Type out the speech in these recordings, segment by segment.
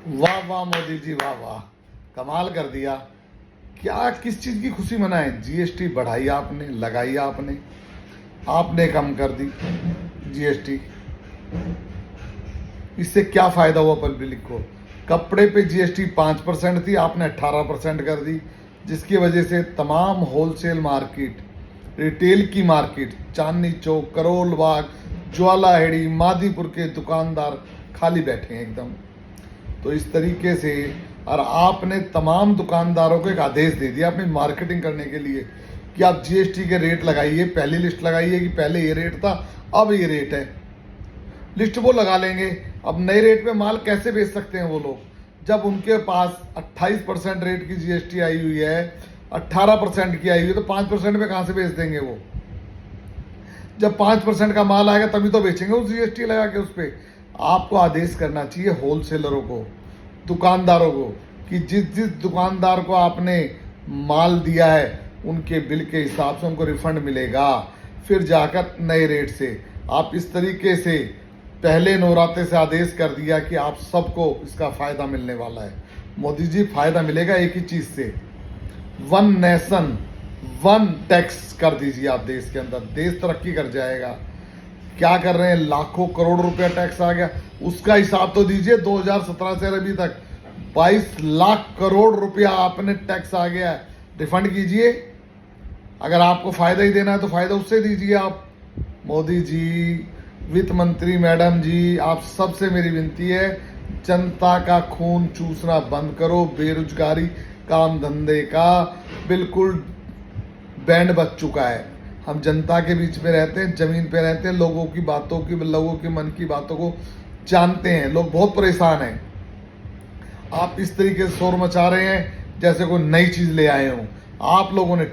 वाह वाह मोदी जी, वाह वाह, कमाल कर दिया। क्या किस चीज़ की खुशी मनाएं? जीएसटी बढ़ाई आपने, लगाई आपने, आपने कम कर दी जीएसटी। इससे क्या फ़ायदा हुआ पब्लिक को? कपड़े पे जीएसटी 5% थी, आपने 18% कर दी, जिसकी वजह से तमाम होलसेल मार्केट, रिटेल की मार्केट, चांदनी चौक, करोल बाग, ज्वालाहेड़ी, मादीपुर के दुकानदार खाली बैठे हैं एकदम। तो इस तरीके से, और आपने तमाम दुकानदारों को एक आदेश दे दिया अपनी मार्केटिंग करने के लिए कि आप जीएसटी के रेट लगाइए। पहली लिस्ट लगाइए कि पहले ये रेट था, अब ये रेट है। लिस्ट वो लगा लेंगे। अब नए रेट पे माल कैसे बेच सकते हैं वो लोग, जब उनके पास 28% रेट की जीएसटी आई हुई है, 18% की आई हुई है, तो 5% पे कहाँ से बेच देंगे वो? जब 5% का माल आएगा तभी तो बेचेंगे उस जीएसटी लगा के उस पर। आपको आदेश करना चाहिए होलसेलरों को, दुकानदारों को, कि जिस जिस दुकानदार को आपने माल दिया है उनके बिल के हिसाब से उनको रिफंड मिलेगा, फिर जाकर नए रेट से। आप इस तरीके से पहले नवरात्रे से आदेश कर दिया कि आप सबको इसका फ़ायदा मिलने वाला है। मोदी जी, फ़ायदा मिलेगा एक ही चीज़ से, वन नेशन वन टैक्स कर दीजिए आप देश के अंदर, देश तरक्की कर जाएगा। क्या कर रहे हैं, लाखों करोड़ रुपया टैक्स आ गया, उसका हिसाब तो दीजिए। 2017 से अभी तक 22 लाख करोड़ रुपया आपने टैक्स आ गया है, रिफंड कीजिए। अगर आपको फायदा ही देना है तो फायदा उससे दीजिए आप। मोदी जी, वित्त मंत्री मैडम जी, आप सबसे मेरी विनती है, जनता का खून चूसना बंद करो। बेरोजगारी, काम धंधे का बिल्कुल बैंड बज चुका है। हम जनता के बीच में रहते हैं, जमीन पे रहते हैं, लोगों की बातों की, लोगों के मन की बातों को जानते हैं। लोग बहुत परेशान हैं। आप इस तरीके से शोर मचा रहे हैं जैसे कोई नई चीज़ ले आए हों। आप लोगों ने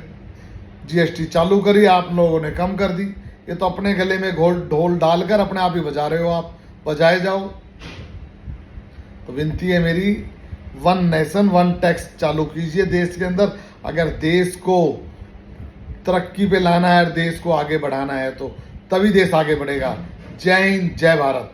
जीएसटी चालू करी, आप लोगों ने कम कर दी। ये तो अपने गले में ढोल डालकर अपने आप ही बजा रहे हो आप, बजाए जाओ। तो विनती है मेरी, वन नेशन वन टैक्स चालू कीजिए देश के अंदर। अगर देश को तरक्की पे लाना है, देश को आगे बढ़ाना है, तो तभी देश आगे बढ़ेगा। जय हिंद, जय भारत।